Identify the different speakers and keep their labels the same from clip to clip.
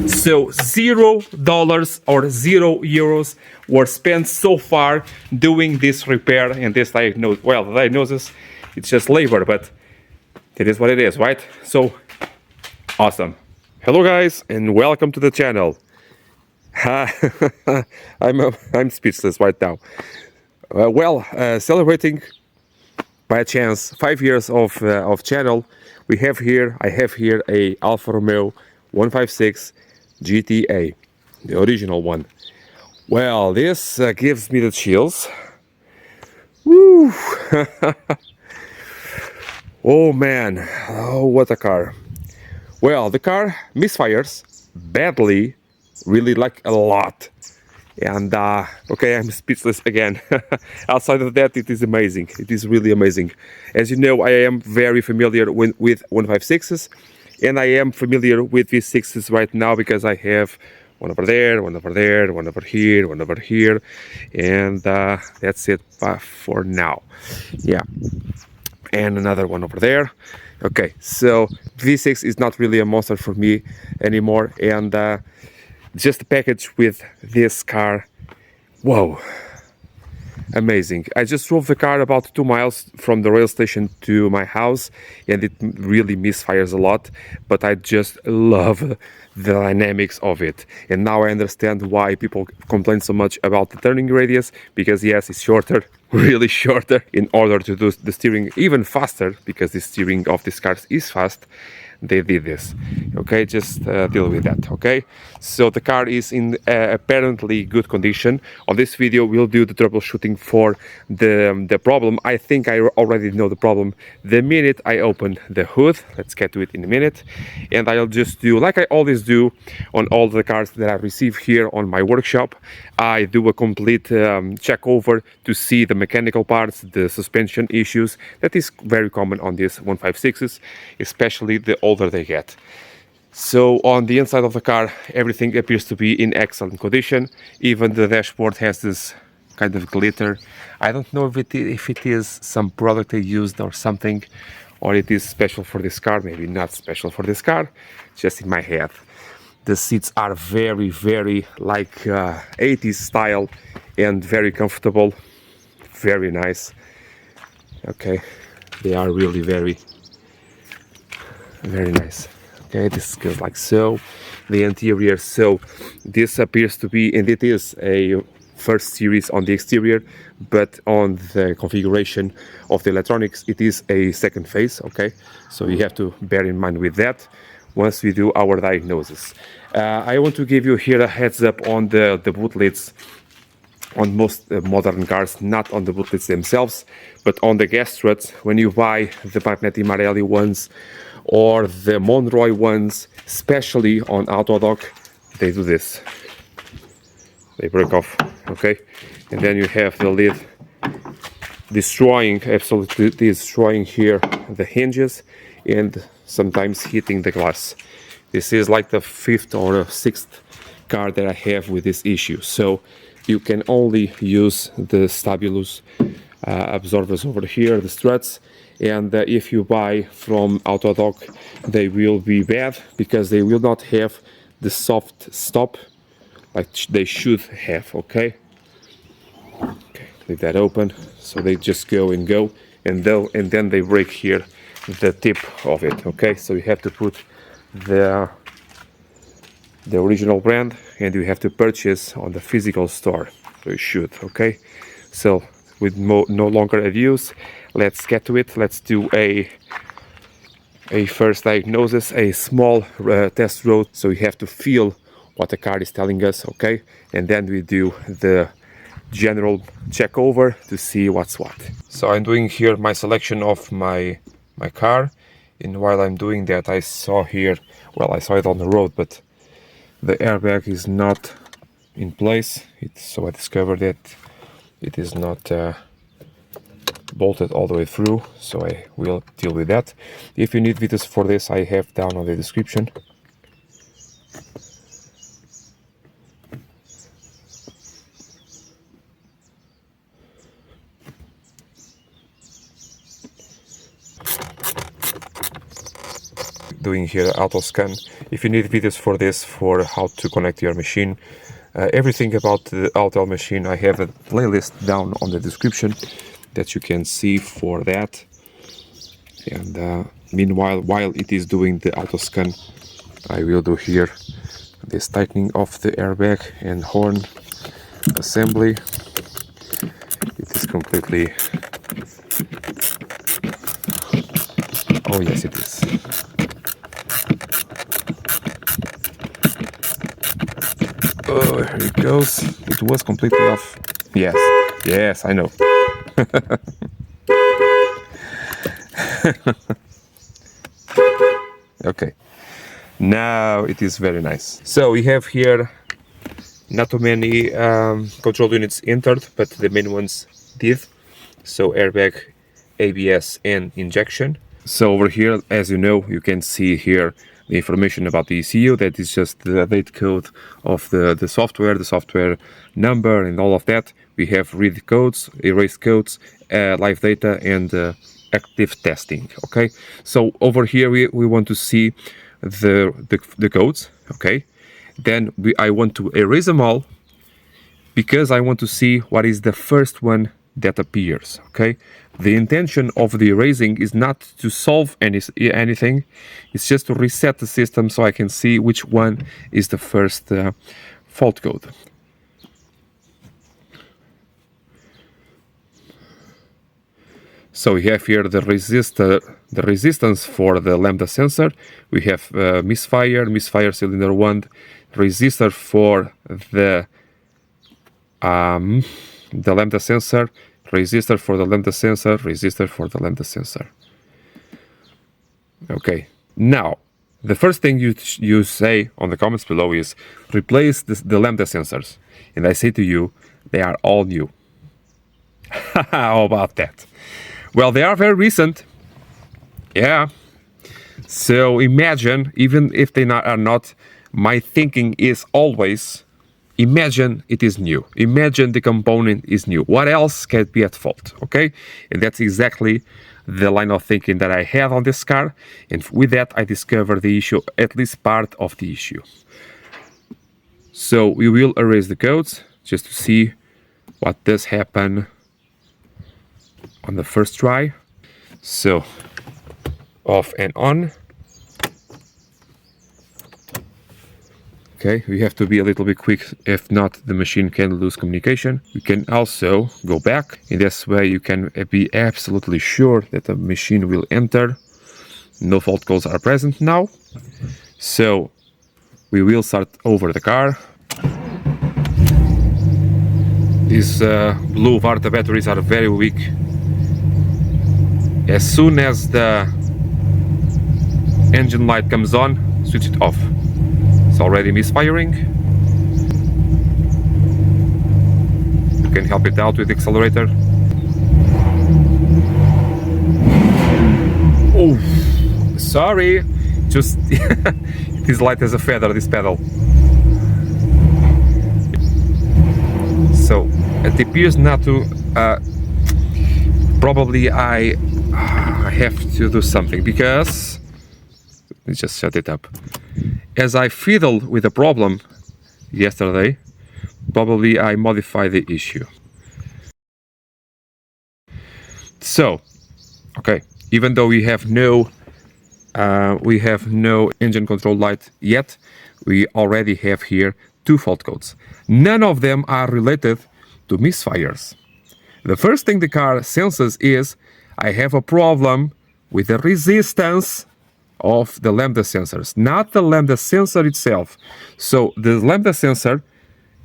Speaker 1: So $0 or €0 were spent so far doing this repair and this diagnosis. Well, the diagnosis, it's just labor, but it is what it is, right? So awesome. Hello guys and welcome to the channel. I'm speechless right now. Celebrating by chance 5 years of channel. I have here a Alfa Romeo 156 GTA, the original one. Well, this gives me the chills. Woo! Oh man, oh what a car. Well, the car misfires badly, really like a lot. And okay, I'm speechless again. Outside of that, it is amazing. It is really amazing. As you know, I am very familiar with 156s, and I am familiar with V6s right now because I have one over there, one over there, one over here, one over here, and that's it for now. Yeah, and another one over there. Okay, so V6 is not really a monster for me anymore, and just the package with this car, whoa, amazing. I just drove the car about 2 miles from the rail station to my house, and it really misfires a lot, but I just love the dynamics of it. And now I understand why people complain so much about the turning radius, because yes, it's shorter, really shorter, in order to do the steering even faster, because the steering of these cars is fast. They did this. Okay, just deal with that. Okay, so the car is in apparently good condition. On this video we'll do the troubleshooting for the problem. I think I already know the problem the minute I open the hood. Let's get to it in a minute, and I'll just do like I always do on all the cars that I receive here on my workshop. I do a complete check over to see the mechanical parts, the suspension issues. That is very common on these 156s, especially the older they get. So on the inside of the car, everything appears to be in excellent condition. Even the dashboard has this kind of glitter. I don't know if it is some product they used or something, or it is special for this car. Maybe not special for this car, just in my head. The seats are very, very like 80s style and very comfortable, very nice. Okay, they are really very nice. Okay, this goes like so. The interior, so this appears to be, and it is a first series on the exterior, but on the configuration of the electronics it is a second phase. Okay, so you have to bear in mind with that once we do our diagnosis. I want to give you here a heads up on the boot lids on most modern cars, not on the boot lids themselves, but on the gas struts. When you buy the Magneti Marelli ones or the Monroy ones, especially on Autodoc, they do this. They break off, okay? And then you have the lid destroying, absolutely destroying here the hinges and sometimes hitting the glass. This is like the 5th or 6th car that I have with this issue. So you can only use the Stabilus absorbers over here, the struts, and if you buy from Autodoc, they will be bad because they will not have the soft stop like they should have. Okay, leave that open, so they just go and go, and then they break here the tip of it. Okay, so you have to put the original brand, and you have to purchase on the physical store. So you should. Okay, so with no longer reviews, let's get to it. Let's do a first diagnosis, a small test road, so you have to feel what the car is telling us. Okay, and then we do the general check over to see what's what. So I'm doing here my selection of my car, and while I'm doing that, I saw here, well, I saw it on the road, but the airbag is not in place. So I discovered that it is not bolted all the way through, so I will deal with that. If you need videos for this, I have down on the description. doing here auto scan. If you need videos for this, for how to connect your machine, everything about the Autel machine, I have a playlist down on the description that you can see for that. And meanwhile, while it is doing the auto scan, I will do here this tightening of the airbag and horn assembly. It is completely... Oh yes, it is. Oh, here it goes. It was completely off. Yes, yes, I know. Okay, now it is very nice. So we have here not too many control units entered, but the main ones did. So airbag, ABS and injection. So over here, as you know, you can see here the information about the ECU. That is just the date code of the software number and all of that. We have read codes, erase codes, live data and active testing. Okay, so over here we want to see the codes. Okay, then I want to erase them all because I want to see what is the first one that appears. Okay, the intention of the erasing is not to solve anything, it's just to reset the system so I can see which one is the first fault code. So we have here the resistance for the lambda sensor. We have misfire cylinder 1, resistor for the lambda sensor, resistor for the lambda sensor, resistor for the lambda sensor. Okay, now the first thing you say on the comments below is replace the lambda sensors, and I say to you, they are all new. How about that? Well, they are very recent. Yeah. So imagine, even if they are not, my thinking is always, imagine it is new. Imagine the component is new. What else can be at fault? Okay? And that's exactly the line of thinking that I have on this car. And with that, I discovered the issue, at least part of the issue. So we will erase the codes just to see what does happen on the first try. So off and on. Okay, we have to be a little bit quick, if not the machine can lose communication. You can also go back. In this way you can be absolutely sure that the machine will enter. No fault codes are present now. So we will start over the car. These blue Varta batteries are very weak. As soon as the engine light comes on, switch it off. It's already misfiring. You can help it out with the accelerator. Oh, sorry. Just it is light as a feather, this pedal. So it appears not to. Probably I have to do something because let's just shut it up. As I fiddled with the problem yesterday, probably I modified the issue. So, okay, even though we have no engine control light yet, we already have here 2 fault codes. None of them are related to misfires. The first thing the car senses is I have a problem with the resistance of the lambda sensors, not the lambda sensor itself. So the lambda sensor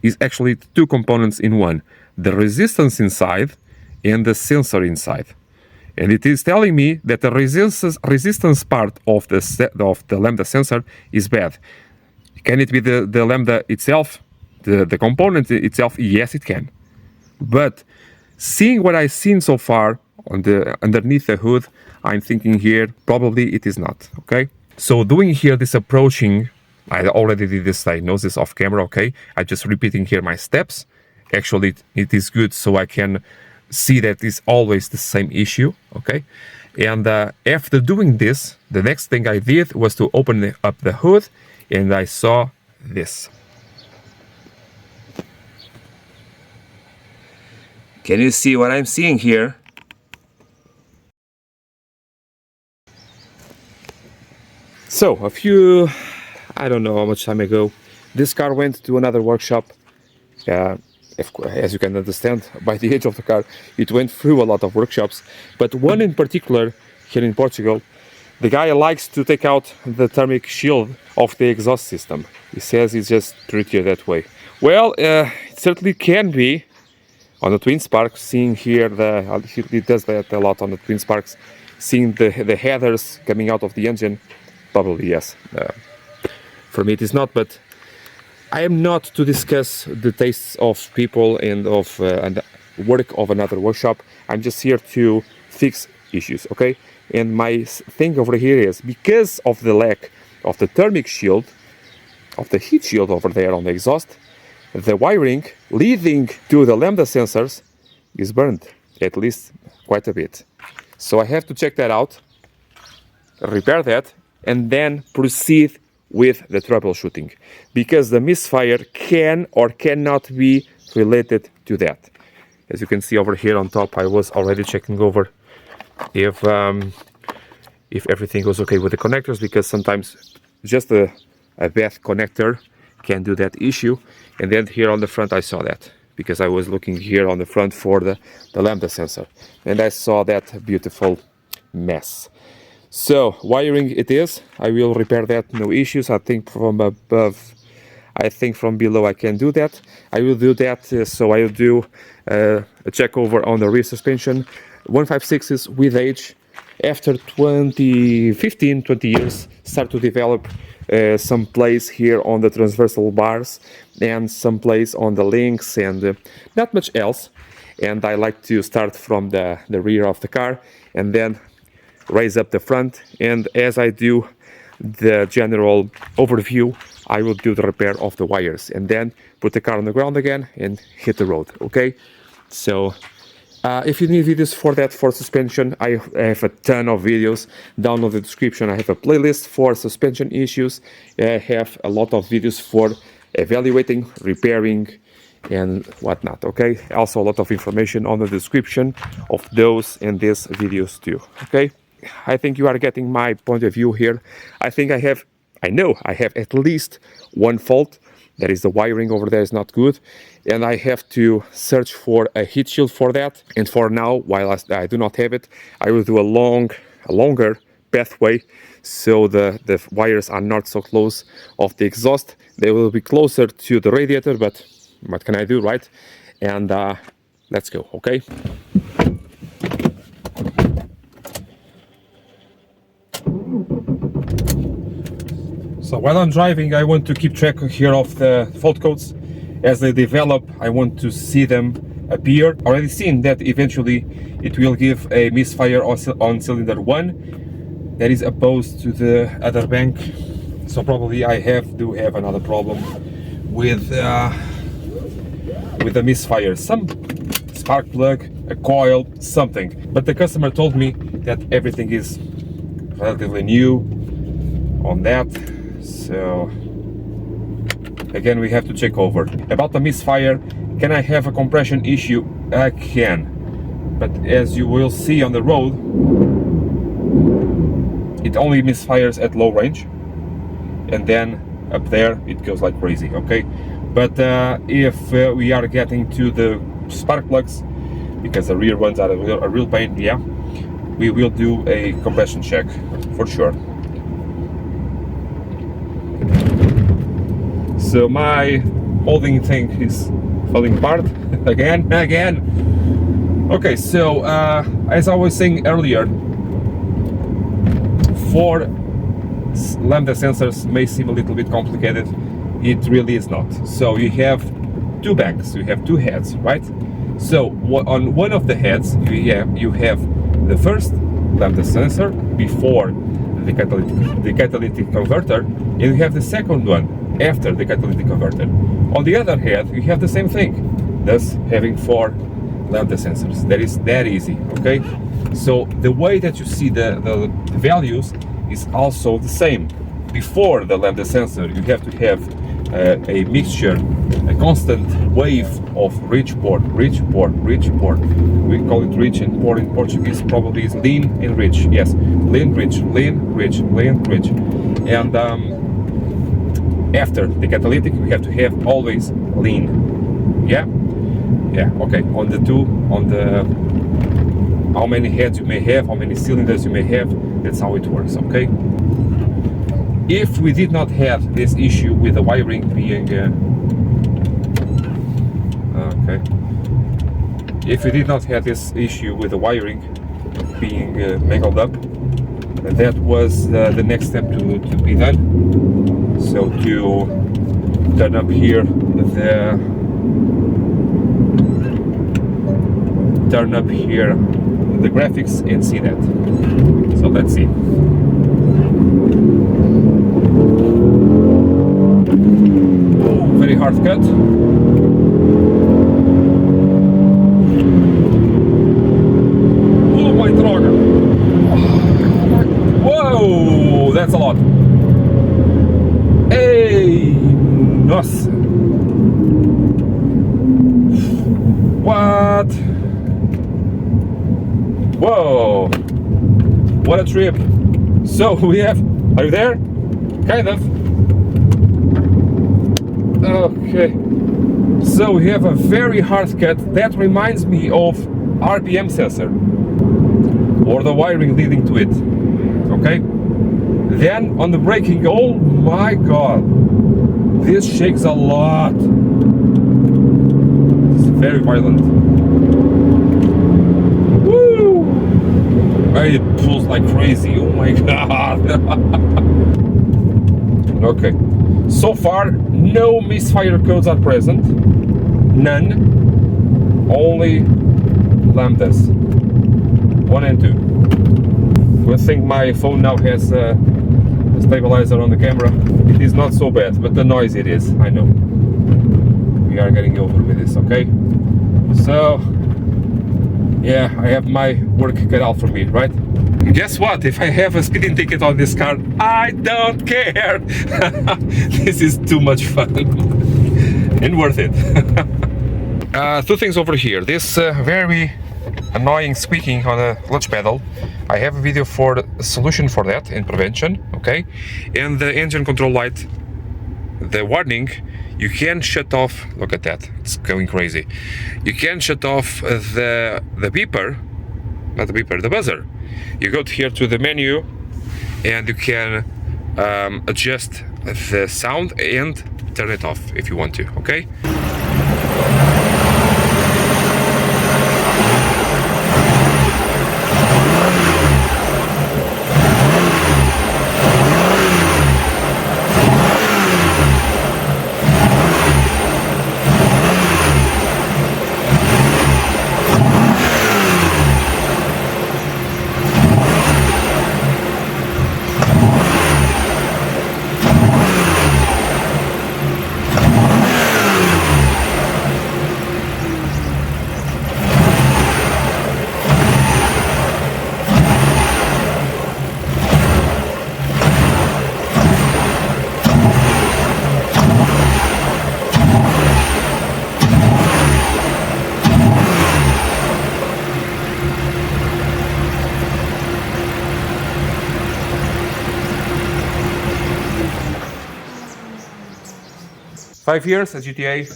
Speaker 1: is actually 2 components in one, the resistance inside and the sensor inside. And it is telling me that the resistance part of the lambda sensor is bad. Can it be the lambda itself, the component itself? Yes, it can. But seeing what I've seen so far on underneath the hood, I'm thinking here probably it is not. Okay, so doing here this approaching, I already did this diagnosis off camera. Okay, I'm just repeating here my steps. Actually, it is good so I can see that it's always the same issue. Okay, And after doing this, the next thing I did was to open up the hood, and I saw this. Can you see what I'm seeing here? So, I don't know how much time ago, this car went to another workshop. As you can understand, by the age of the car, it went through a lot of workshops. But one in particular, here in Portugal, the guy likes to take out the thermic shield of the exhaust system. He says it's just prettier that way. Well, it certainly can be on the twin sparks. Seeing here, he does that a lot on the twin sparks. Seeing the headers coming out of the engine, probably yes. For me, it is not, but I am not to discuss the tastes of people and of and work of another workshop. I'm just here to fix issues, okay? And my thing over here is, because of the lack of the thermic shield, of the heat shield over there on the exhaust, the wiring leading to the lambda sensors is burned, at least quite a bit. So I have to check that out, repair that, and then proceed with the troubleshooting, because the misfire can or cannot be related to that. As you can see over here on top, I was already checking over if everything was okay with the connectors, because sometimes just a bad connector can do that issue. And then here on the front I saw that, because I was looking here on the front for the lambda sensor, and I saw that beautiful mess. So wiring it is, I will repair that, no issues. I think from above, I think from below I can do that. I will do that, so I will do a check over on the rear suspension. 156s with age, after 20 years, start to develop some place here on the transversal bars and some place on the links, and not much else. And I like to start from the rear of the car and then raise up the front, and as I do the general overview, I will do the repair of the wires and then put the car on the ground again and hit the road, okay? So if you need videos for that, for suspension, I have a ton of videos down in the description. I have a playlist for suspension issues. I have a lot of videos for evaluating, repairing, and whatnot, okay? Also a lot of information on the description of those and these videos too, okay? I think you are getting my point of view here. I know I have at least one fault. That is, the wiring over there is not good, and I have to search for a heat shield for that. And for now, while I do not have it, I will do a longer pathway, so the wires are not so close of the exhaust. They will be closer to the radiator, but what can I do, right? And let's go, okay? So while I'm driving, I want to keep track here of the fault codes. As they develop, I want to see them appear. Already seen that eventually it will give a misfire on cylinder 1 that is opposed to the other bank. So probably I do have another problem with the misfire. Some spark plug, a coil, something. But the customer told me that everything is relatively new on that. So again, we have to check over. About the misfire, can I have a compression issue? I can. But as you will see on the road, it only misfires at low range. And then up there, it goes like crazy, okay? But if we are getting to the spark plugs, because the rear ones are a real pain, yeah, we will do a compression check for sure. So my holding thing is falling apart again. Okay, so as I was saying earlier, 4 lambda sensors may seem a little bit complicated. It really is not. So you have 2 banks, you have 2 heads, right? So on one of the heads you have the first lambda sensor before the catalytic converter, and you have the second one after the catalytic converter. On the other head, you have the same thing, thus having 4 lambda sensors. That is that easy, okay? So the way that you see the values is also the same. Before the lambda sensor, you have to have a mixture, a constant wave of rich port, rich port, rich port. We call it rich and port in Portuguese probably is lean and rich. Yes, lean, rich, lean, rich, lean, rich. And after the catalytic, we have to have always lean. Yeah, yeah. Okay. On the how many heads you may have, how many cylinders you may have. That's how it works. Okay. If we did not have this issue with the wiring being okay, if we did not have this issue with the wiring being mangled up, that was the next step to be done. So to turn up here the graphics and see that. So let's see. Very hard cut. Oh my droga! Whoa, that's a lot. Hey, nossa! What? Whoa! What a trip! So we have. Are you there? Kind of. Okay, so we have a very hard cut that reminds me of RPM sensor or the wiring leading to it. Okay, then on the braking, oh my god, this shakes a lot. It's very violent. Woo! It pulls like crazy. Oh my god. Okay. So far, no misfire codes are present, none, only lambdas, 1 and 2. Good thing my phone now has a stabilizer on the camera. It is not so bad, but the noise it is, I know. We are getting over with this, okay? So, yeah, I have my work cut out for me, right? Guess what? If I have a speeding ticket on this car, I don't care. This is too much fun and worth it. Two things over here. This very annoying squeaking on the clutch pedal. I have a video for the solution for that in prevention. Okay, and the engine control light, the warning. You can shut off. Look at that. It's going crazy. You can shut off the beeper, not the beeper, the buzzer. You go here to the menu and you can adjust the sound and turn it off if you want to, okay? Five years at GTA.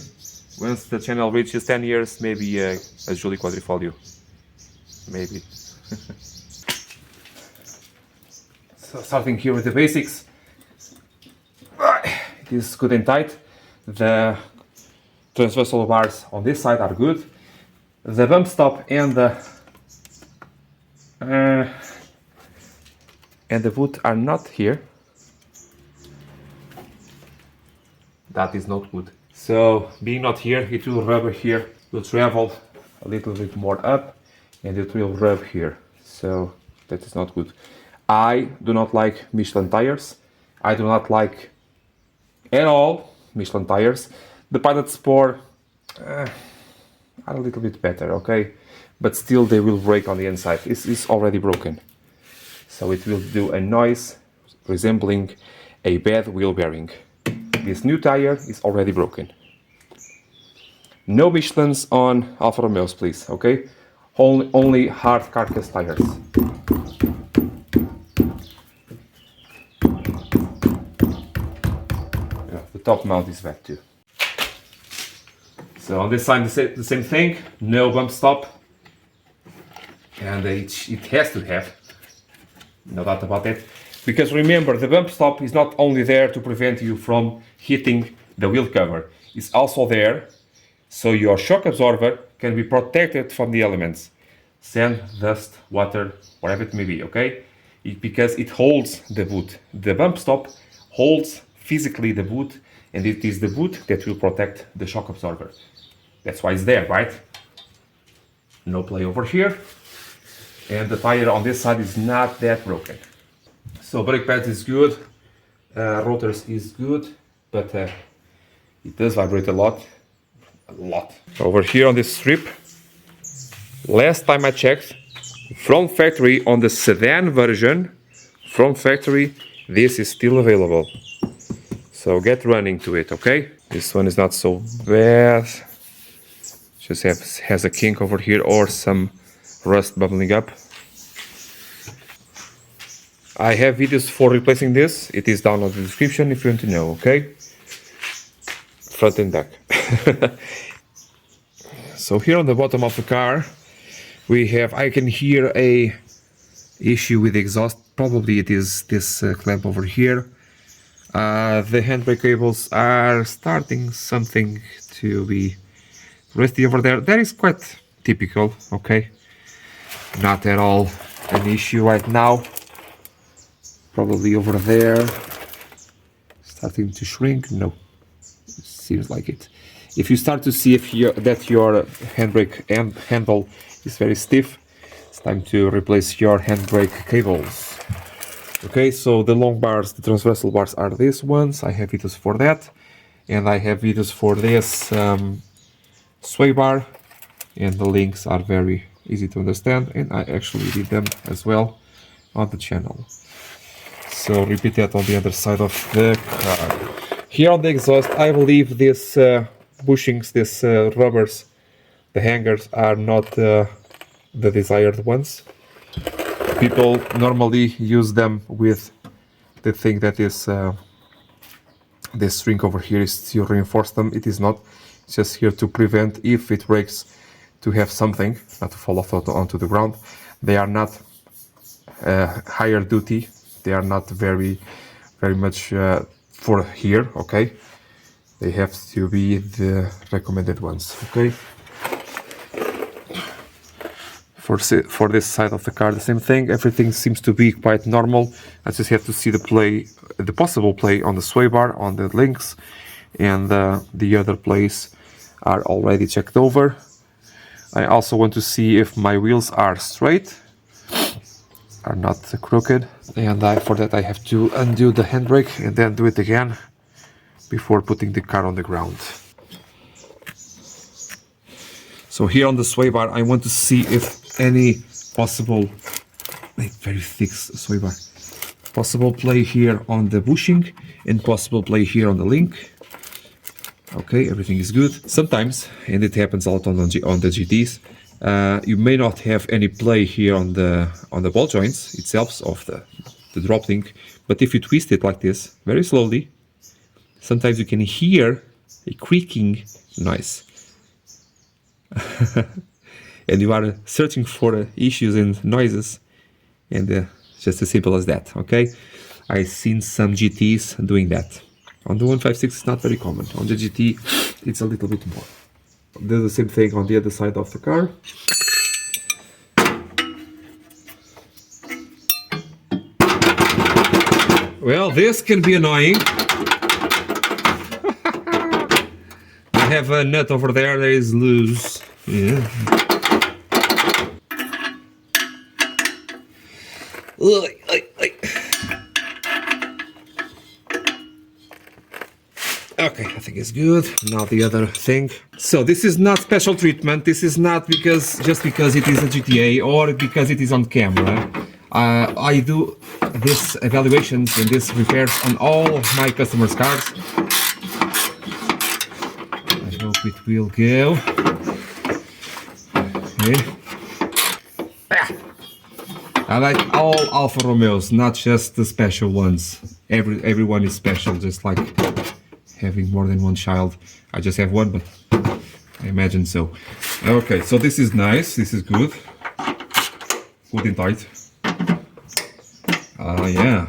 Speaker 1: Once the channel reaches 10 years, maybe a Julie Quadrifoglio. Maybe. So starting here with the basics. It is good and tight. The transversal bars on this side are good. The bump stop and the boot are not here. That is not good. So being not here, it will rub here, will travel a little bit more up and it will rub here. So that is not good. I do not like Michelin tires. I do not like at all Michelin tires. The Pilot Sport are a little bit better, okay? but still they will break on the inside. It's already broken. So it will do a noise resembling a bad wheel bearing. This new tire is already broken. No Michelins on Alfa Romeos, please, okay? Only hard carcass tires. Yeah, the top mount is bad too. So on this side the same thing, no bump stop. And it has to have, no doubt about that. Because remember, the bump stop is not only there to prevent you from hitting the wheel cover, it's also there so your shock absorber can be protected from the elements. Sand, dust, water, whatever it may be, okay? Because it holds the boot. The bump stop holds physically the boot, and it is the boot that will protect the shock absorber. That's why it's there, right? No play over here. And the tire on this side is not that broken. So brake pads is good, rotors is good, but it does vibrate a lot. Over here on this strip, last time I checked, from factory on the sedan version, from factory, this is still available. So get running to it, okay? This one is not so bad. Just has a kink over here or some rust bubbling up. I have videos for replacing this. It is down in the description if you want to know, okay? Front and back. So here on the bottom of the car, we have, I can hear a issue with the exhaust. Probably it is this clamp over here. The handbrake cables are starting something to be rusty over there. That is quite typical, okay? Not at all an issue right now. Probably over there, starting to shrink. No, it seems like it. If you start to see that your handbrake handle is very stiff, it's time to replace your handbrake cables. Okay, so the long bars, the transversal bars are these ones. I have videos for that, and I have videos for this sway bar, and the links are very easy to understand, and I actually did them as well on the channel. So repeat that on the other side of the car. Here on the exhaust, I believe these bushings, these rubbers, the hangers are not the desired ones. People normally use them with the thing that is this string over here is to reinforce them. It is not. It's just here to prevent, if it breaks, to have something, not to fall off onto the ground. They are not higher duty. They are not very much for here, okay? They have to be the recommended ones, okay? For this side of the car, the same thing. Everything seems to be quite normal. I just have to see the possible play on the sway bar, on the links, and the other plays are already checked over. I also want to see if my wheels are straight, are not crooked, and for that I have to undo the handbrake and then do it again before putting the car on the ground. So here on the sway bar, I want to see if any possible, very thick sway bar, possible play here on the bushing and possible play here on the link. Okay, everything is good. Sometimes, and it happens a lot on the GTs, you may not have any play here on the ball joints itself of the drop link, but if you twist it like this very slowly, sometimes you can hear a creaking noise. And you are searching for issues and noises, and just as simple as that, okay? I've seen some GTs doing that. On the 156 it's not very common. On the GT it's a little bit more. Do the same thing on the other side of the car. Well, this can be annoying. I have a nut over there that is loose. Yeah. Okay, I think it's good. Now the other thing. So this is not special treatment. This is not just because it is a GTA or because it is on camera. I do these evaluations and these repairs on all my customers' cars. I hope it will go. Okay. I like all Alfa Romeos, not just the special ones. Everyone is special, just like having more than one child. I just have one, but I imagine so. Okay, so this is nice. This is good. Good and tight. Yeah.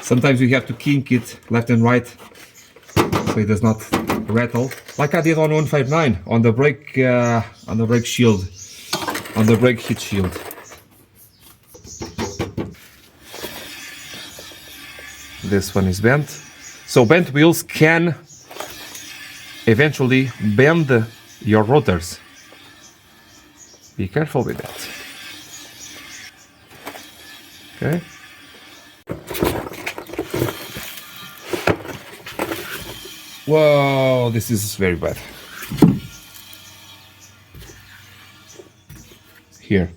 Speaker 1: Sometimes you have to kink it left and right so it does not rattle, like I did on 159 on the brake shield, on the brake heat shield. This one is bent. So bent wheels can eventually bend your rotors. Be careful with that. Okay. Whoa, this is very bad. Here.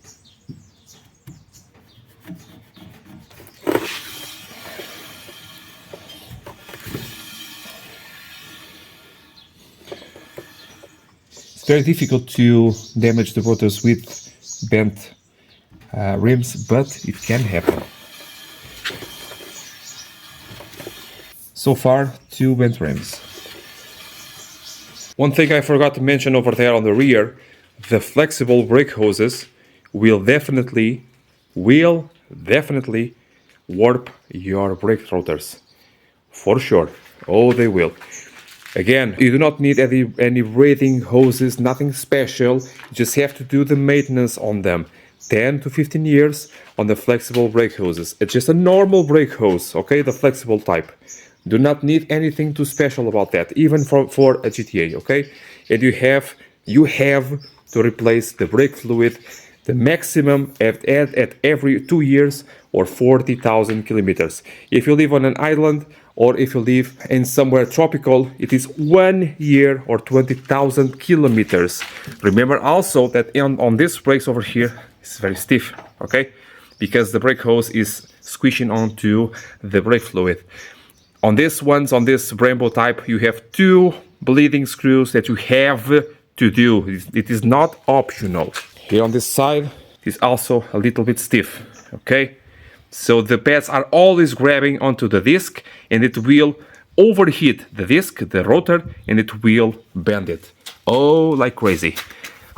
Speaker 1: It's very difficult to damage the rotors with bent rims, but it can happen. So far, 2 bent rims. One thing I forgot to mention over there on the rear, the flexible brake hoses will definitely warp your brake rotors. For sure. Oh, they will. Again, you do not need any braiding hoses, nothing special. You just have to do the maintenance on them. 10 to 15 years on the flexible brake hoses. It's just a normal brake hose, okay? The flexible type. Do not need anything too special about that, even for a GTA, okay? And you have to replace the brake fluid, the maximum at every 2 years or 40,000 kilometers. If you live on an island or if you live in somewhere tropical, it is 1 year or 20,000 kilometers. Remember also that on these brakes over here, it's very stiff, okay? Because the brake hose is squishing onto the brake fluid. On these ones, on this Brembo type, you have 2 bleeding screws that you have to do. It is not optional. Here on this side, it is also a little bit stiff, okay? So the pads are always grabbing onto the disc and it will overheat the disc, the rotor, and it will bend it. Oh, like crazy.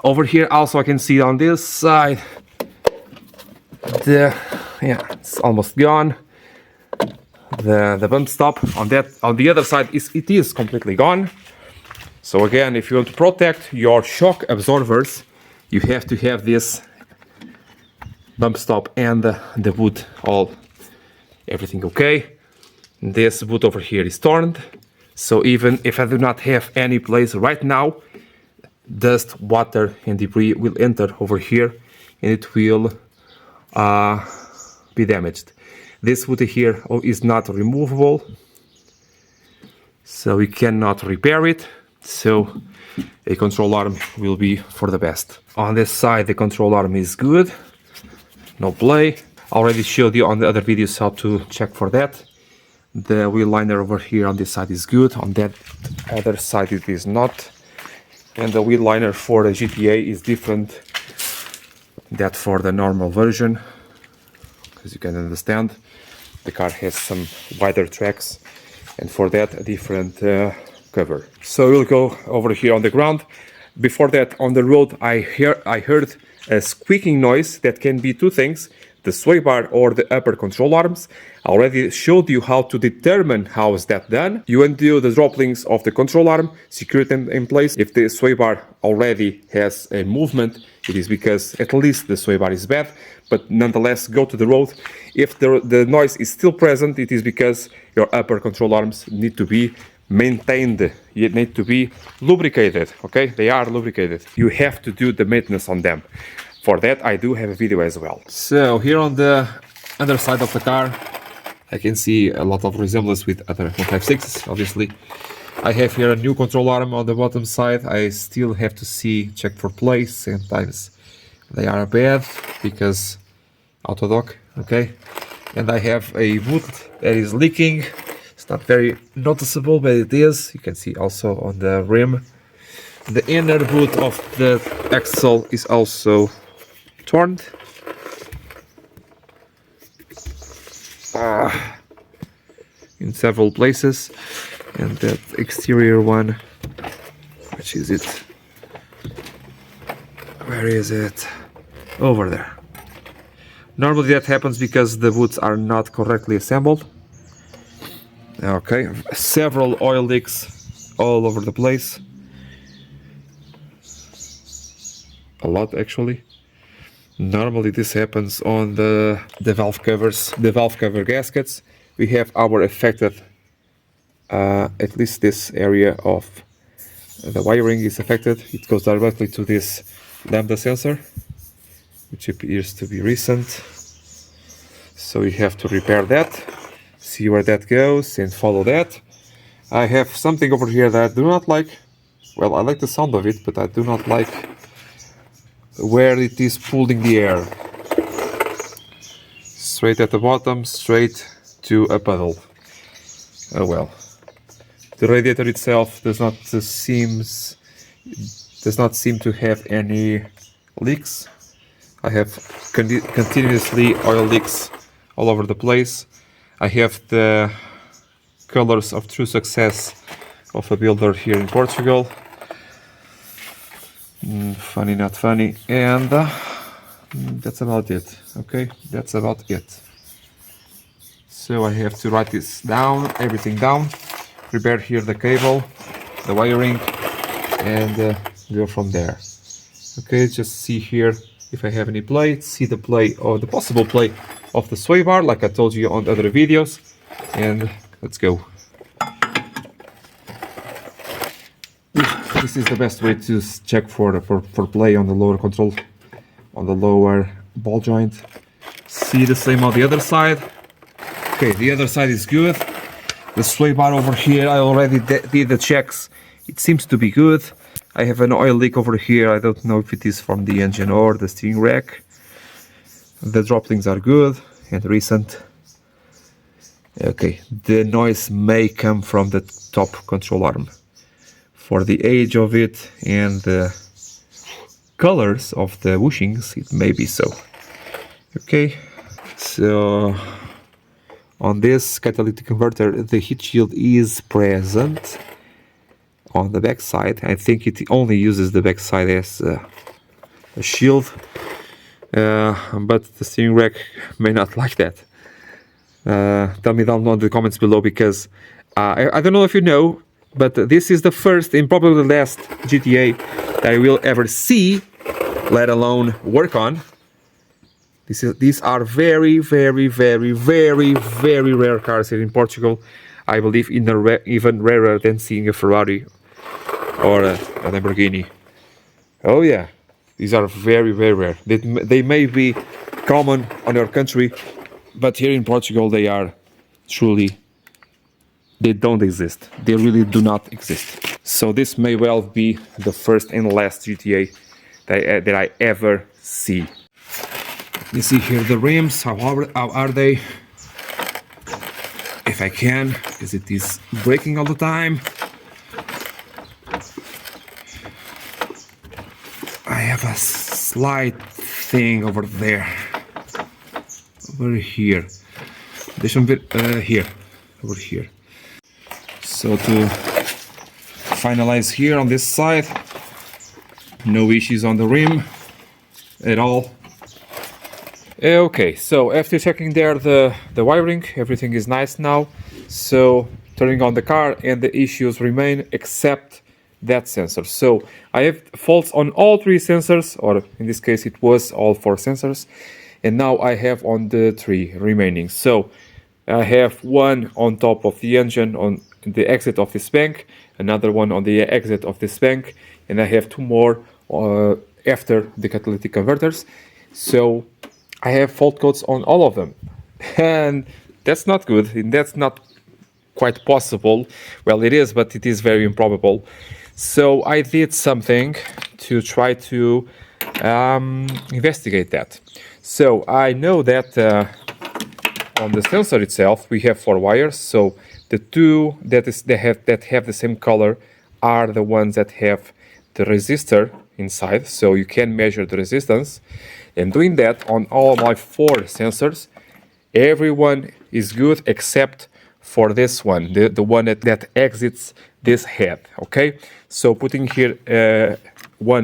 Speaker 1: Over here also I can see on this side, it's almost gone. The bump stop on the other side it is completely gone. So again, if you want to protect your shock absorbers, you have to have this bump stop and the boot everything okay. This boot over here is torn, so even if I do not have any place right now, dust, water and debris will enter over here and it will be damaged. This boot here is not removable, so we cannot repair it, so a control arm will be for the best. On this side the control arm is good, no play. Already showed you on the other videos how to check for that. The wheel liner over here on this side is good, on that other side it is not. And the wheel liner for the GTA is different that for the normal version, as you can understand. The car has some wider tracks and for that a different cover. So we'll go over here on the ground. Before that, on the road, I heard a squeaking noise that can be 2 things: the sway bar or the upper control arms. I already showed you how to determine how is that done. You undo the drop links of the control arm, secure them in place. If the sway bar already has a movement, it is because at least the sway bar is bad, but nonetheless go to the road. If the noise is still present, it is because your upper control arms need to be maintained. You need to be lubricated, okay? They are lubricated. You have to do the maintenance on them. For that I do have a video as well. So here on the other side of the car, I can see a lot of resemblance with other 156s, obviously. I have here a new control arm on the bottom side. I still have to check for plays. Sometimes they are bad because autodock, okay? And I have a boot that is leaking. It's not very noticeable, but it is. You can see also on the rim. The inner boot of the axle is also torn. In several places. And that exterior one, which is it? Where is it? Over there. Normally that happens because the boots are not correctly assembled. Okay, several oil leaks all over the place. A lot actually. Normally this happens on the valve covers, the valve cover gaskets. We have our affected, at least this area of the wiring is affected. It goes directly to this lambda sensor, which appears to be recent. So we have to repair that, see where that goes and follow that. I have something over here that I do not like. Well, I like the sound of it, but I do not like where it is pulling the air. Straight at the bottom, straight to a puddle. Oh well. The radiator itself does not seem to have any leaks. I have continuously oil leaks all over the place. I have the colors of true success of a builder here in Portugal. Funny, not funny. And that's about it. Okay, that's about it. So I have to write this down, everything down, prepare here the cable, the wiring, and go from there. Okay, just see here if I have any play, see the play or the possible play of the sway bar, like I told you on other videos, and let's go. This is the best way to check for play on the lower control, on the lower ball joint. See the same on the other side. Okay, the other side is good. The sway bar over here, I already did the checks. It seems to be good. I have an oil leak over here. I don't know if it is from the engine or the steering rack. The droplings are good and recent. Okay, the noise may come from the top control arm. For the age of it and the colors of the bushings, it may be so. Okay, so on this catalytic converter, the heat shield is present on the back side. I think it only uses the back side as a shield, but the steering rack may not like that. Tell me down in the comments below, because I don't know if you know, but this is the first and probably the last GTA that I will ever see, let alone work on. These are very, very, very, very, very rare cars here in Portugal. I believe even rarer than seeing a Ferrari or a Lamborghini. Oh yeah, these are very, very rare. They may be common on your country, but here in Portugal they are truly, they don't exist. They really do not exist. So this may well be the first and last GTA that I ever see. You see here the rims, how are they? If I can, because it is breaking all the time. I have a slight thing over there. Over here. This one bit here. Over here. So to finalize here on this side, no issues on the rim at all. Okay, so after checking there the wiring, everything is nice now. So turning on the car and the issues remain except that sensor. So I have faults on all three sensors, or in this case it was all four sensors, and now I have on the three remaining. So I have one on top of the engine on the exit of this bank, another one on the exit of this bank, and I have two more after the catalytic converters. So I have fault codes on all of them, and That's not good, and that's not quite possible. Well, it is, but it is very improbable. So I did something to try to investigate that. So I know that on the sensor itself we have 4 wires. So the two that have the same color are the ones that have the resistor inside. So you can measure the resistance. And doing that on all my 4 sensors, everyone is good except for this one, the one that exits this head. Okay, so putting here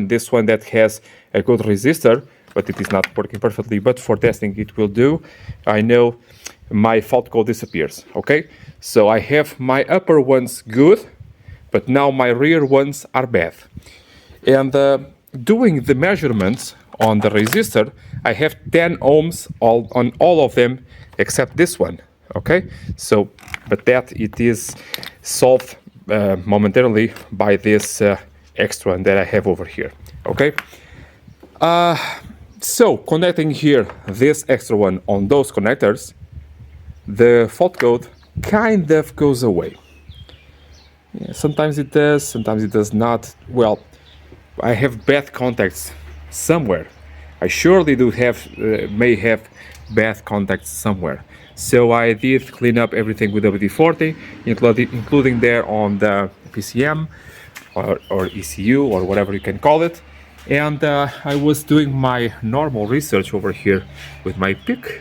Speaker 1: this one that has a good resistor, but it is not working perfectly, but for testing it will do. I know my fault code disappears. Okay, so I have my upper ones good, but now my rear ones are bad. And doing the measurements on the resistor, I have 10 ohms on all of them except this one. Okay, so but that it is solved momentarily by this extra one that I have over here. Okay, so connecting here this extra one on those connectors, the fault code kind of goes away. Yeah, sometimes it does, sometimes it does not. Well, I have bad contacts somewhere. I surely do have may have bad contacts somewhere. So I did clean up everything with WD-40, including there on the PCM or ECU or whatever you can call it. And I was doing my normal research over here with my pick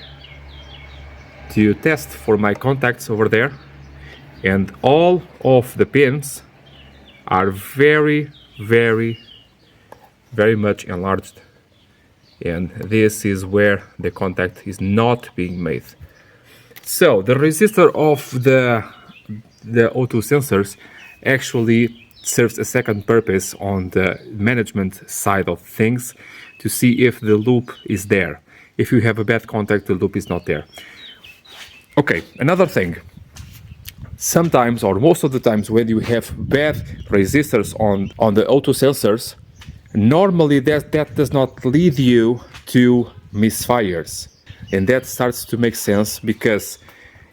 Speaker 1: to test for my contacts over there. And all of the pins are very, very, very much enlarged. And this is where the contact is not being made. So the resistor of the O2 sensors actually serves a second purpose on the management side of things, to see if the loop is there. If you have a bad contact, the loop is not there. Okay, another thing. Sometimes, or most of the times, when you have bad resistors on the O2 sensors, normally that does not lead you to misfires. And that starts to make sense, because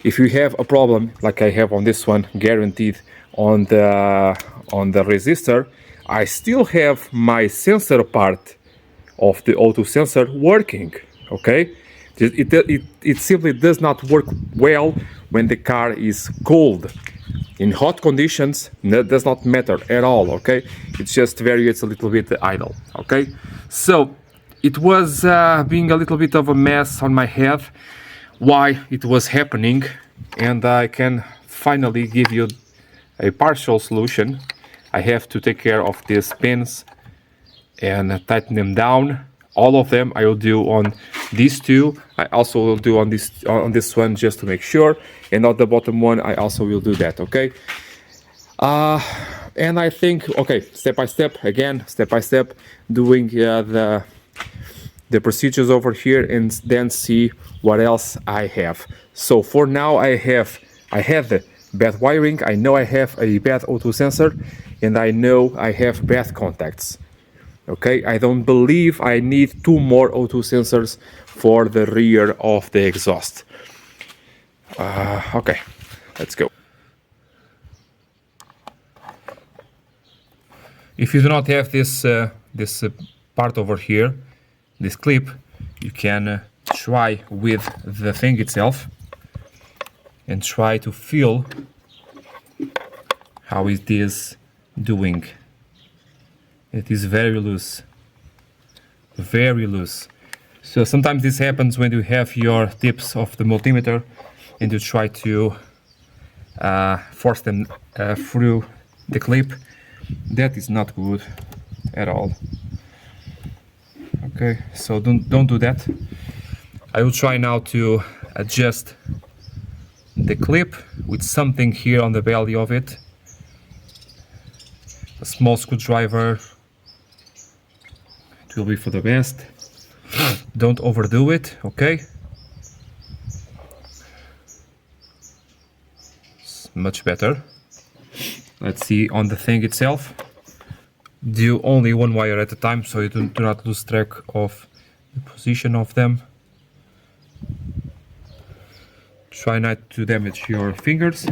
Speaker 1: if you have a problem like I have on this one, guaranteed on the resistor, I still have my sensor part of the O2 sensor working. Okay, it simply does not work well when the car is cold. In hot conditions, that does not matter at all. Okay, it's just it's a little bit idle. Okay, so it was being a little bit of a mess on my head why it was happening, and I can finally give you a partial solution. I have to take care of these pins and tighten them down. All of them I will do on these two. I also will do on this one, just to make sure, and on the bottom one I also will do that. Okay, and I think, okay, step by step, doing the procedures over here, and then see what else I have. So for now I have the bad wiring, I know I have a bad O2 sensor, and I know I have bad contacts. Okay, I don't believe I need 2 more O2 sensors for the rear of the exhaust. Okay, let's go. If you do not have this part over here, this clip, you can try with the thing itself and try to feel how it is doing. It is very loose, very loose. So sometimes this happens when you have your tips of the multimeter and you try to force them through the clip. That is not good at all. Okay, so don't do that. I will try now to adjust the clip with something here on the belly of it. A small screwdriver. It will be for the best. Don't overdo it, okay? It's much better. Let's see on the thing itself. Do only 1 wire at a time, so you do not lose track of the position of them. Try not to damage your fingers.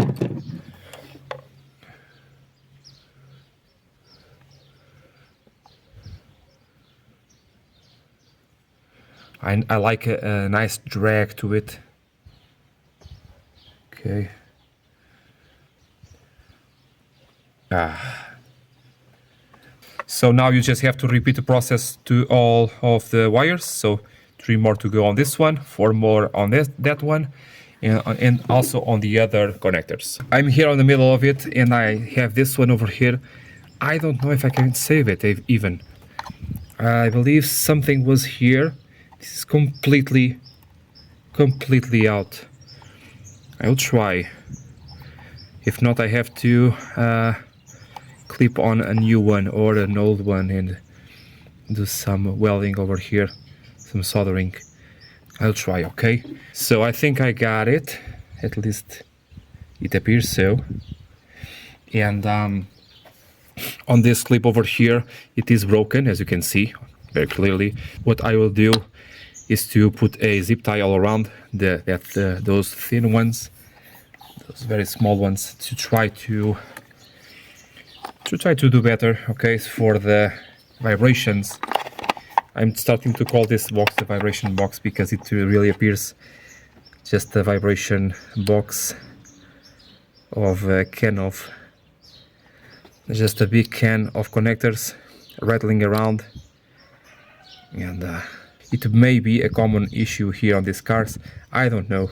Speaker 1: I like a nice drag to it. Okay. So now you just have to repeat the process to all of the wires. So 3 more to go on this one, 4 more on that one, and also on the other connectors. I'm here on the middle of it, and I have this one over here. I don't know if I can save it even. I believe something was here. This is completely out. I'll try. If not, I have to clip on a new one or an old one and do some welding over here, some soldering. I'll try, okay? So I think I got it, at least it appears so. And on this clip over here, it is broken, as you can see very clearly. What I will do is to put a zip tie all around those thin ones, those very small ones, to try to do better, okay, for the vibrations. I'm starting to call this box the vibration box because it really appears just a vibration box of a can of, just a big can of connectors rattling around. And it may be a common issue here on these cars, I don't know.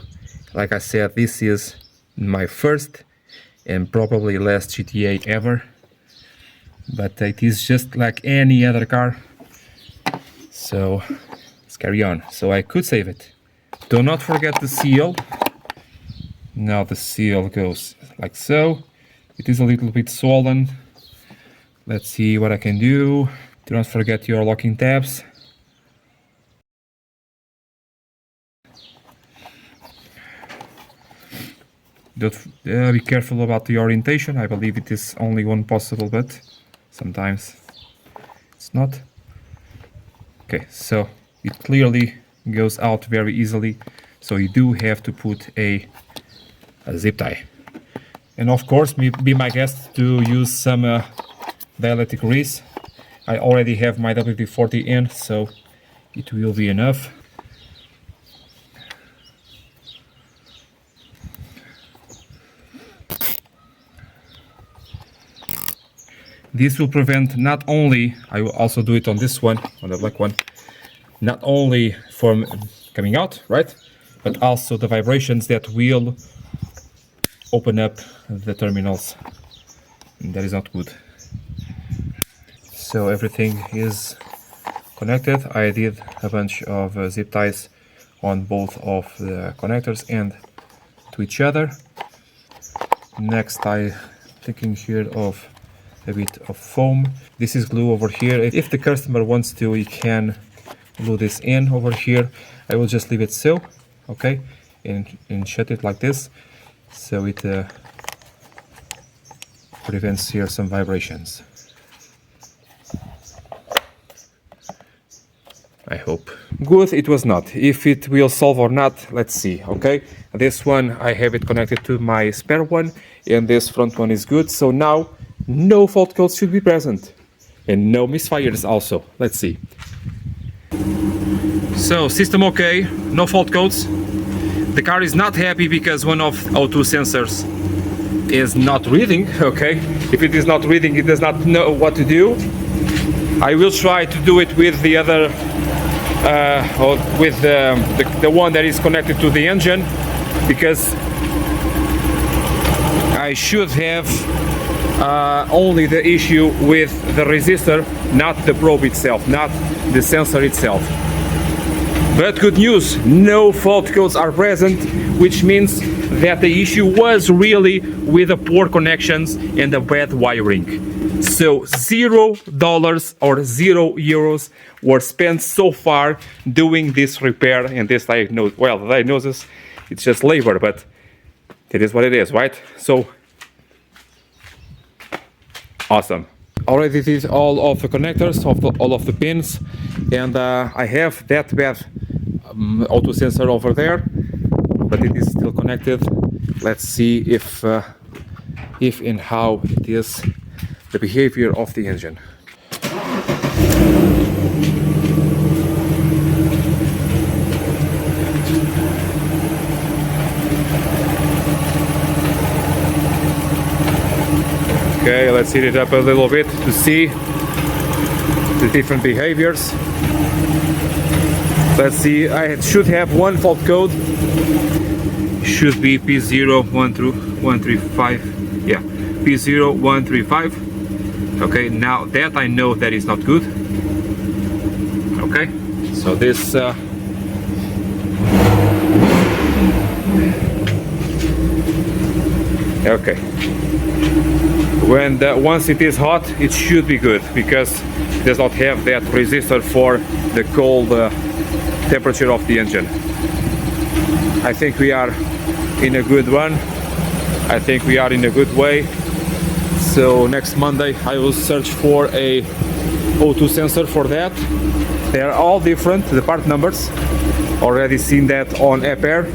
Speaker 1: Like I said, this is my first and probably last GTA ever, but it is just like any other car. So let's carry on. So I could save it. Do not forget the seal. Now the seal goes like so. It is a little bit swollen. Let's see what I can do. Do not forget your locking tabs. Be careful about the orientation. I believe it is only one possible, but sometimes it's not. Okay, so it clearly goes out very easily, so you do have to put a zip tie. And of course, be my guest to use some dielectric grease. I already have my WD-40 in, so it will be enough. This will prevent not only, I will also do it on this one, on the black one, not only from coming out, right, but also the vibrations that will open up the terminals. And that is not good. So everything is connected. I did a bunch of zip ties on both of the connectors and to each other. Next, I'm thinking here of a bit of foam. This is glue over here. If the customer wants to, he can glue this in over here. I will just leave it so, okay, and shut it like this, so it prevents here some vibrations. I hope. Good, it was not. If it will solve or not, let's see, okay? This one, I have it connected to my spare one, and this front one is good. So now, no fault codes should be present. And no misfires also. Let's see. So, system okay, no fault codes. The car is not happy because one of O2 sensors is not reading, okay? If it is not reading, it does not know what to do. I will try to do it with the other, with the one that is connected to the engine, because I should have only the issue with the resistor, not the probe itself, not the sensor itself. But good news, no fault codes are present, which means that the issue was really with the poor connections and the bad wiring. So $0 or €0 were spent so far doing this repair and this diagnosis. Well, the diagnosis, it's just labor, but it is what it is, right? So awesome. Already did all of the connectors, all of the pins, and I have that bad O2 sensor over there. but it is still connected. Let's see if and how it is the behavior of the engine. Okay, let's heat it up a little bit to see the different behaviors. Let's see, I should have one fault code. Should be P0135. Yeah, P0135. Okay, now that I know that is not good. Okay, so this okay. Once it is hot, it should be good, because it does not have that resistor for the cold temperature of the engine. I think we are in a good one. I think we are in a good way. So next Monday I will search for a O2 sensor for that. They are all different, the part numbers. Already seen that on Air,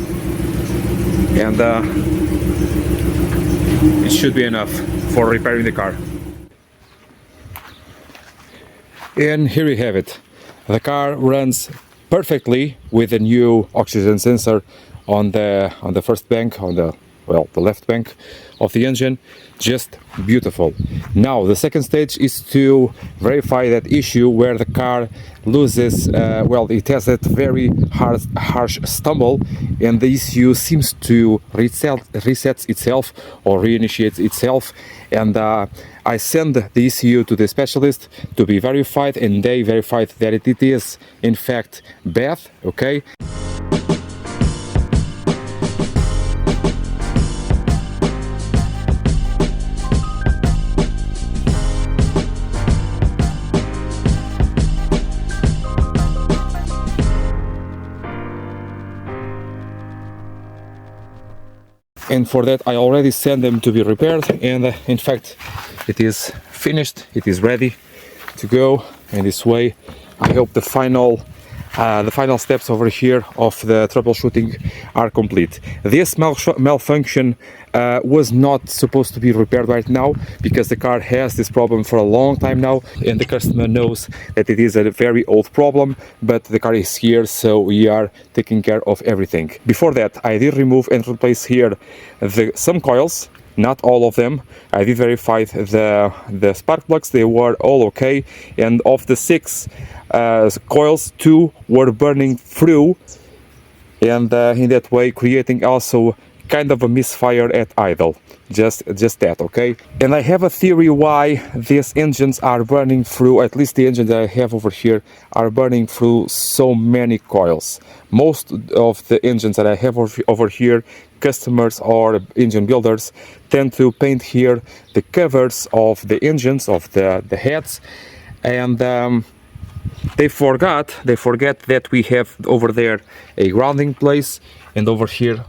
Speaker 1: and it should be enough for repairing the car. And here you have it. The car runs perfectly with a new oxygen sensor on the first bank, on the left bank of the engine. Just beautiful. Now the second stage is to verify that issue where the car loses, it has that very harsh stumble, and the ECU seems to resets itself or reinitiates itself, and I send the ECU to the specialist to be verified, and they verified that it is in fact bad. Okay. And for that I already sent them to be repaired, and in fact it is finished, it is ready to go. And this way I hope the final steps over here of the troubleshooting are complete. This malfunction was not supposed to be repaired right now, because the car has this problem for a long time now, and the customer knows that it is a very old problem, but the car is here, so we are taking care of everything. Before that I did remove and replace here some coils. Not all of them. I did verify the spark plugs, they were all okay, and of the 6 coils, 2 were burning through, and in that way creating also kind of a misfire at idle. Just that, okay? And I have a theory why these engines are burning through, at least the engine that I have over here, are burning through so many coils. Most of the engines that I have over here, customers or engine builders tend to paint here the covers of the engines, of the heads, and they forget that we have over there a grounding place, and over here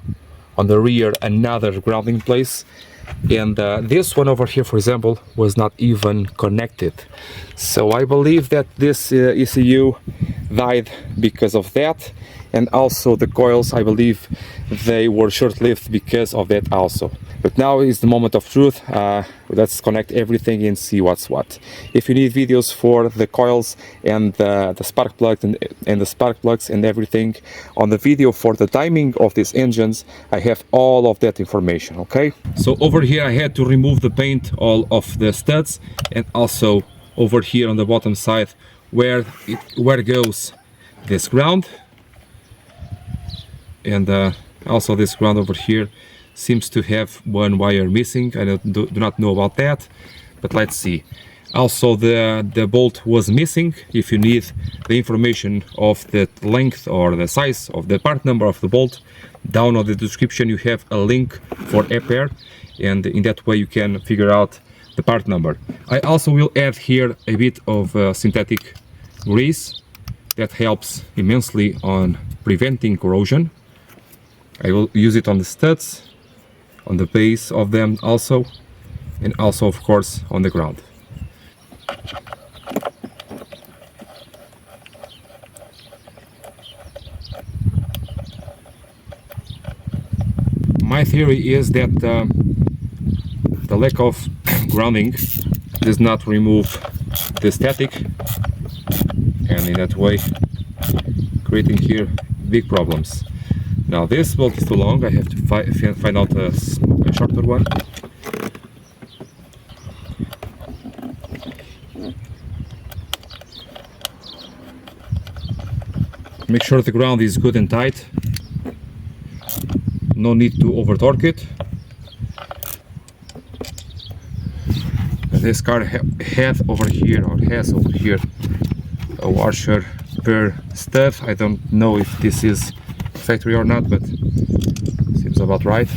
Speaker 1: on the rear another grounding place, and this one over here, for example, was not even connected. So I believe that this ECU died because of that, and also the coils, I believe they were short-lived because of that also. But now is the moment of truth. Let's connect everything and see what's what. If you need videos for the coils and the spark plugs and the spark plugs and everything on the video for the timing of these engines, I have all of that information. Okay, so over here I had to remove the paint, all of the studs, and also over here on the bottom side where goes this ground, and also this ground over here seems to have one wire missing. I do not know about that, but let's see. Also the bolt was missing. If you need the information of the length or the size of the part number of the bolt, down on the description you have a link for Air, and in that way you can figure out the part number. I also will add here a bit of synthetic grease that helps immensely on preventing corrosion. I will use it on the studs, on the base of them also, and also of course on the ground. My theory is that the lack of grounding does not remove the static, and in that way creating here big problems. Now this bolt is too long, I have to find out a shorter one. Make sure the ground is good and tight. No need to over torque it. This car has over here a washer per stud. I don't know if this is factory or not, but seems about right.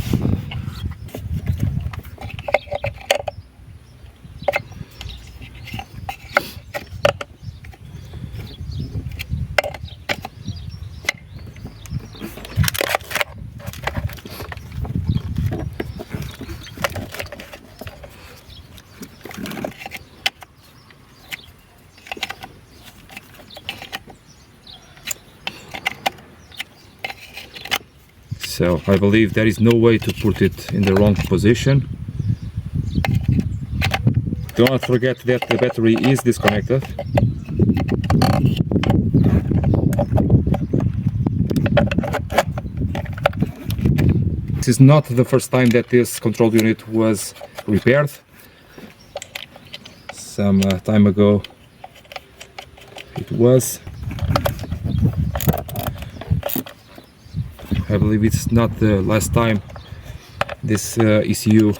Speaker 1: So I believe there is no way to put it in the wrong position. Do not forget that the battery is disconnected. This is not the first time that this control unit was repaired. Some time ago it was. I believe it's not the last time this ECU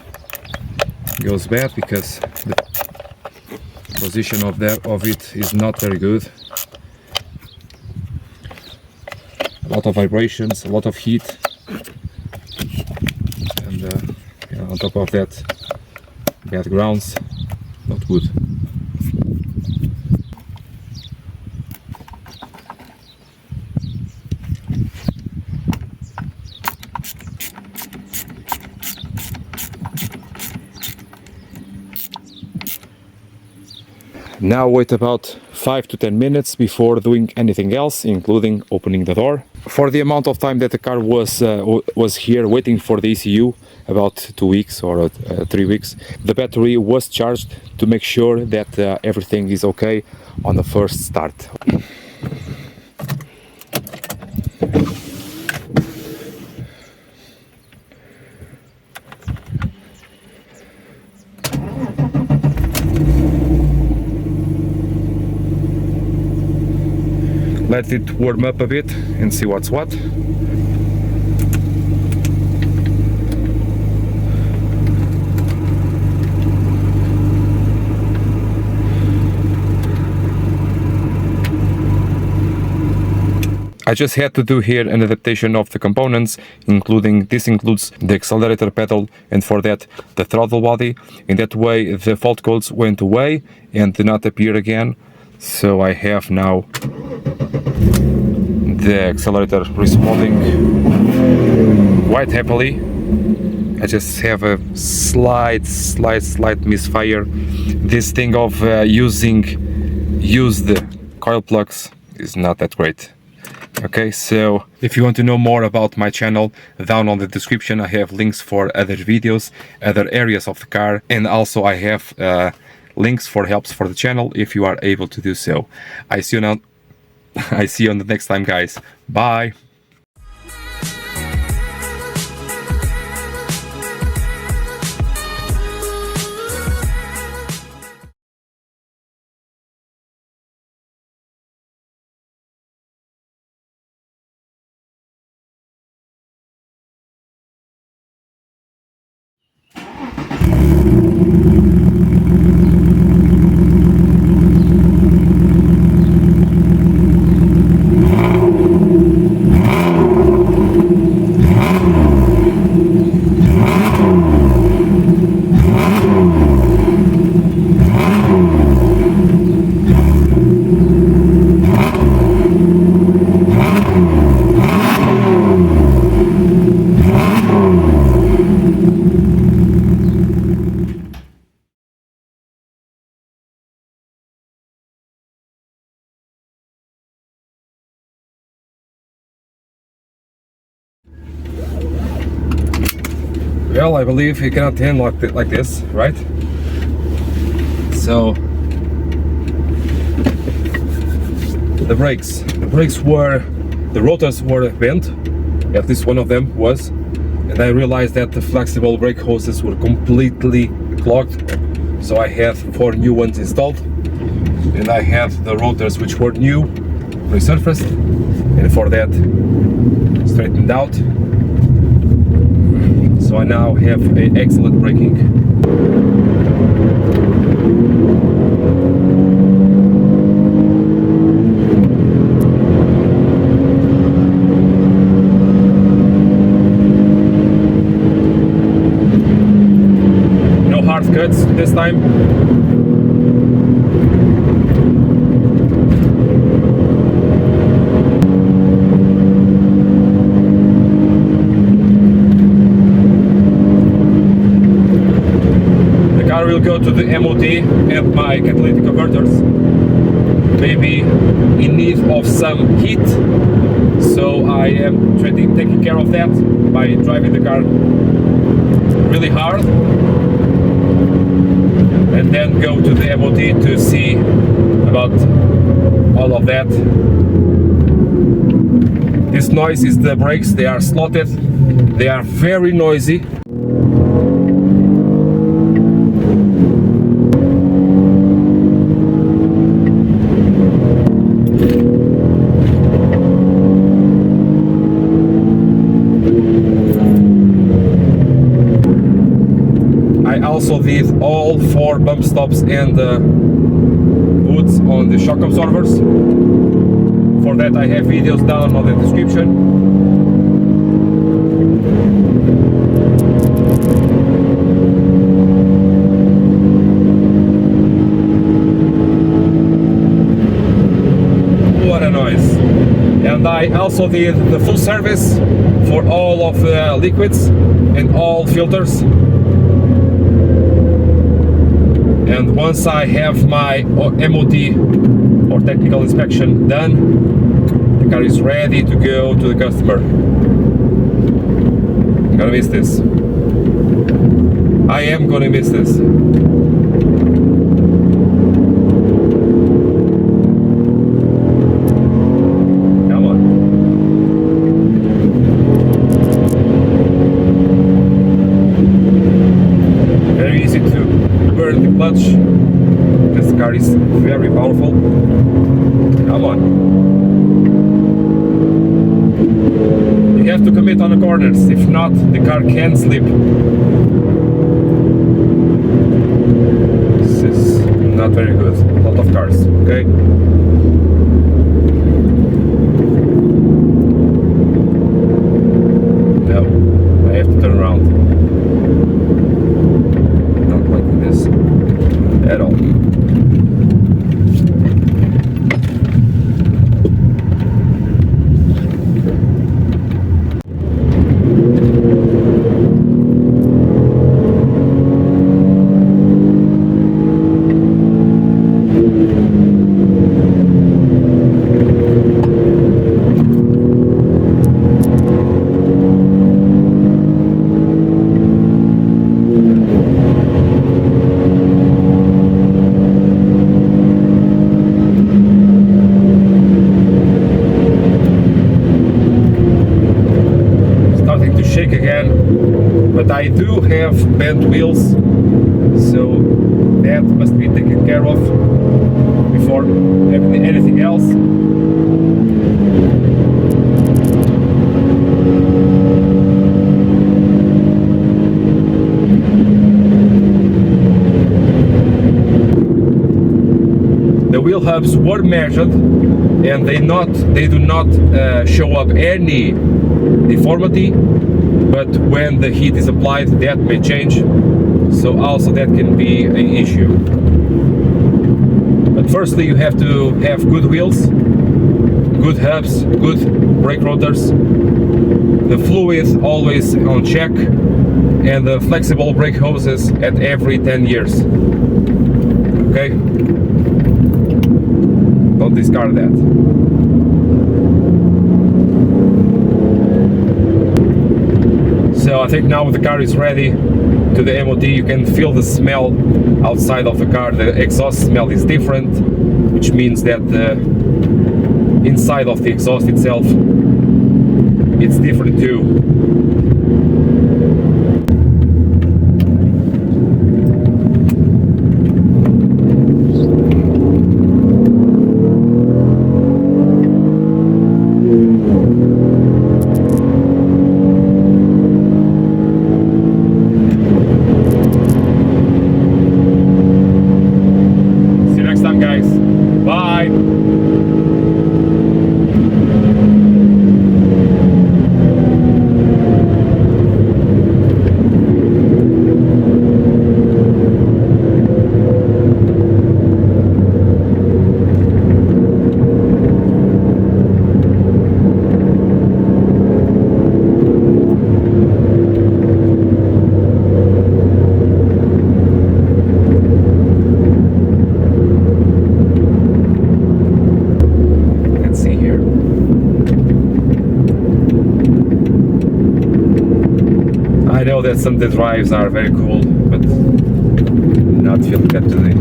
Speaker 1: goes bad, because the position of it is not very good. A lot of vibrations, a lot of heat, and yeah, on top of that, bad grounds, not good. Now wait about 5 to 10 minutes before doing anything else, including opening the door. For the amount of time that the car was here waiting for the ECU, about 2 weeks or 3 weeks, the battery was charged to make sure that everything is okay on the first start. Let it warm up a bit and see what's what. I just had to do here an adaptation of the components, this includes the accelerator pedal, and for that the throttle body. In that way the fault codes went away and did not appear again. So I have now the accelerator responding quite happily. I just have a slight misfire. This thing of using used coil plugs is not that great. Okay, so if you want to know more about my channel, down on the description I have links for other videos, other areas of the car, and also I have links for helps for the channel if you are able to do so. I see you on the next time, guys. Bye. Well, I believe you cannot turn like this, right? So the brakes were, the rotors were bent, at least one of them was, and I realized that the flexible brake hoses were completely clogged. So I have 4 new ones installed, and I have the rotors which were new resurfaced, and for that straightened out. So I now have an excellent braking. No hard cuts this time. Will go to the MOT and my catalytic converters, maybe in need of some heat, so I am taking care of that by driving the car really hard and then go to the MOT to see about all of that. This noise is the brakes, they are slotted, they are very noisy. Also did all 4 bump stops and hoods on the shock absorbers. For that I have videos down on the description. What a noise. And I also did the full service for all of the liquids and all filters. And once I have my MOT or technical inspection done, the car is ready to go to the customer. I'm gonna miss this. I am gonna miss this. Come on. Very easy to burn the clutch because the car is very powerful. Come on. You have to commit on the corners, if not the car can slip. This is not very good. A lot of cars, okay? No, I have to turn around. At all. But I do have bent wheels, so that must be taken care of before anything else. The wheel hubs were measured, and they do not show up any deformity. But when the heat is applied, that may change, so also that can be an issue. But firstly, you have to have good wheels, good hubs, good brake rotors, the fluid always on check, and the flexible brake hoses at every 10 years. Okay? Don't discard that. So Well, I think now the car is ready to the MOT. You can feel the smell outside of the car. The exhaust smell is different, which means that the inside of the exhaust itself, it's different too. I know that some of the drives are very cool, but not feeling that today.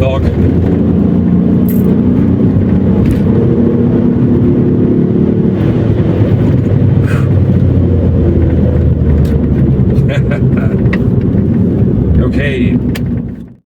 Speaker 1: Dog.